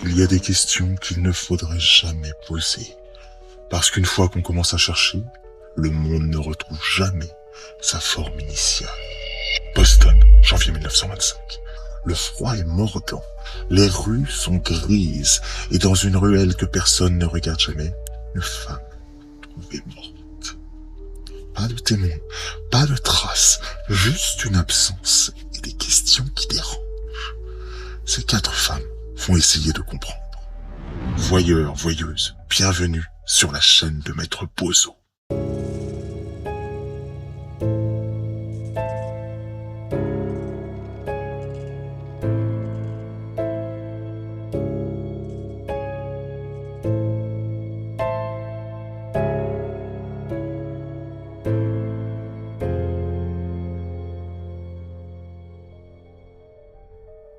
Il y a des questions qu'il ne faudrait jamais poser. Parce qu'une fois qu'on commence à chercher, le monde ne retrouve jamais sa forme initiale. Boston, janvier 1925. Le froid est mordant, les rues sont grises, et dans une ruelle que personne ne regarde jamais, une femme trouvée morte. Pas de témoins, pas de traces, juste une absence et des questions qui dérangent. Ces 4 femmes vont essayer de comprendre. Voyeurs, voyeuses, bienvenue sur la chaîne de Maître Bozo.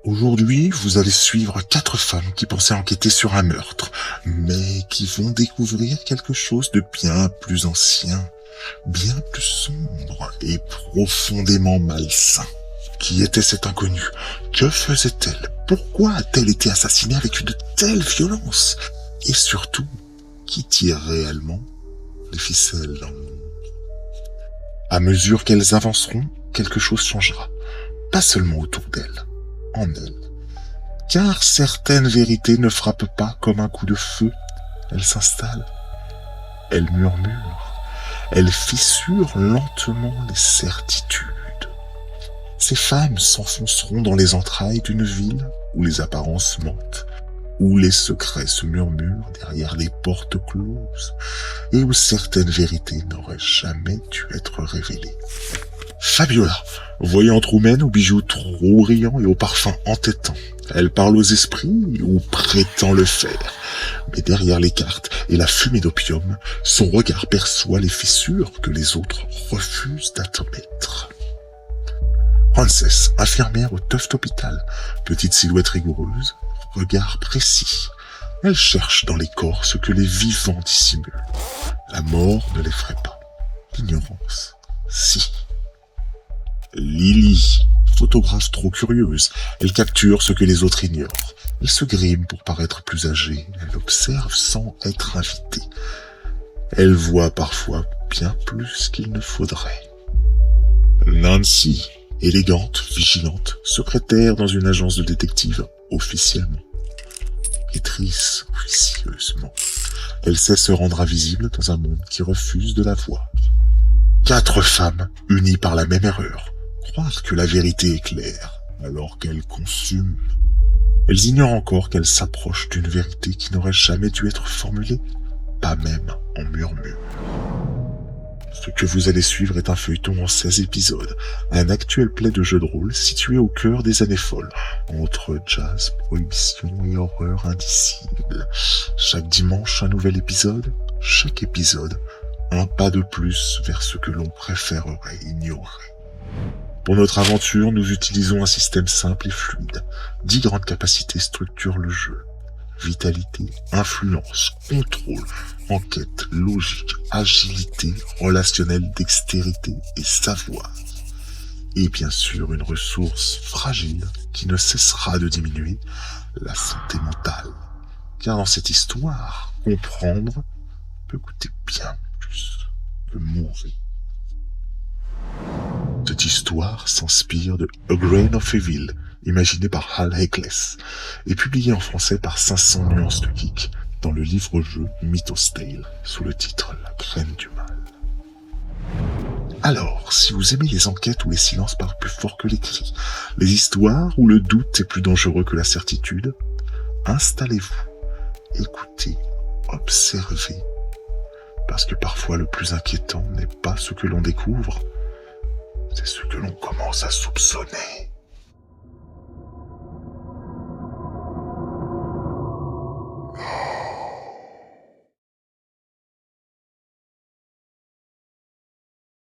Aujourd'hui, vous allez suivre 4 femmes qui pensaient enquêter sur un meurtre, mais qui vont découvrir quelque chose de bien plus ancien, bien plus sombre et profondément malsain. Qui était cette inconnue? Que faisait-elle? Pourquoi a-t-elle été assassinée avec une telle violence? Et surtout, qui tire réellement les ficelles dans le monde? À mesure qu'elles avanceront, quelque chose changera. Pas seulement autour d'elles, en elle. Car certaines vérités ne frappent pas comme un coup de feu. Elles s'installent. Elles murmurent. Elles fissurent lentement les certitudes. Ces femmes s'enfonceront dans les entrailles d'une ville où les apparences mentent, où les secrets se murmurent derrière les portes closes, et où certaines vérités n'auraient jamais dû être révélées. Fabiola, voyante roumaine aux bijoux trop riants et au parfum entêtant. Elle parle aux esprits ou prétend le faire. Mais derrière les cartes et la fumée d'opium, son regard perçoit les fissures que les autres refusent d'admettre. Frances, infirmière au Tuft Hospital, petite silhouette rigoureuse, regard précis. Elle cherche dans les corps ce que les vivants dissimulent. La mort ne l'effraie pas. L'ignorance, si. Lily, photographe trop curieuse, elle capture ce que les autres ignorent. Elle se grime pour paraître plus âgée, elle observe sans être invitée. Elle voit parfois bien plus qu'il ne faudrait. Nancy, élégante, vigilante, secrétaire dans une agence de détective, officiellement. Maîtrise officieusement. Elle sait se rendre invisible dans un monde qui refuse de la voir. 4 femmes unies par la même erreur. Croire que la vérité est claire, alors qu'elle consume. Elles ignorent encore qu'elles s'approchent d'une vérité qui n'aurait jamais dû être formulée, pas même en murmure. Ce que vous allez suivre est un feuilleton en 16 épisodes, un actuel play de jeu de rôle situé au cœur des années folles, entre jazz, prohibition et horreur indicible. Chaque dimanche, un nouvel épisode, chaque épisode, un pas de plus vers ce que l'on préférerait ignorer. Pour notre aventure, nous utilisons un système simple et fluide. 10 grandes capacités structurent le jeu. Vitalité, influence, contrôle, enquête, logique, agilité, relationnelle, dextérité et savoir. Et bien sûr, une ressource fragile qui ne cessera de diminuer, la santé mentale. Car dans cette histoire, comprendre peut coûter bien plus que mourir. Cette histoire s'inspire de A Grain of Evil, imaginé par Hal Heckless, et publié en français par 500 nuances de geek dans le livre-jeu Mythos Tale, sous le titre La Graine du Mal. Alors, si vous aimez les enquêtes où les silences parlent plus fort que les cris, les histoires où le doute est plus dangereux que la certitude, installez-vous, écoutez, observez, parce que parfois le plus inquiétant n'est pas ce que l'on découvre, c'est ce que l'on commence à soupçonner.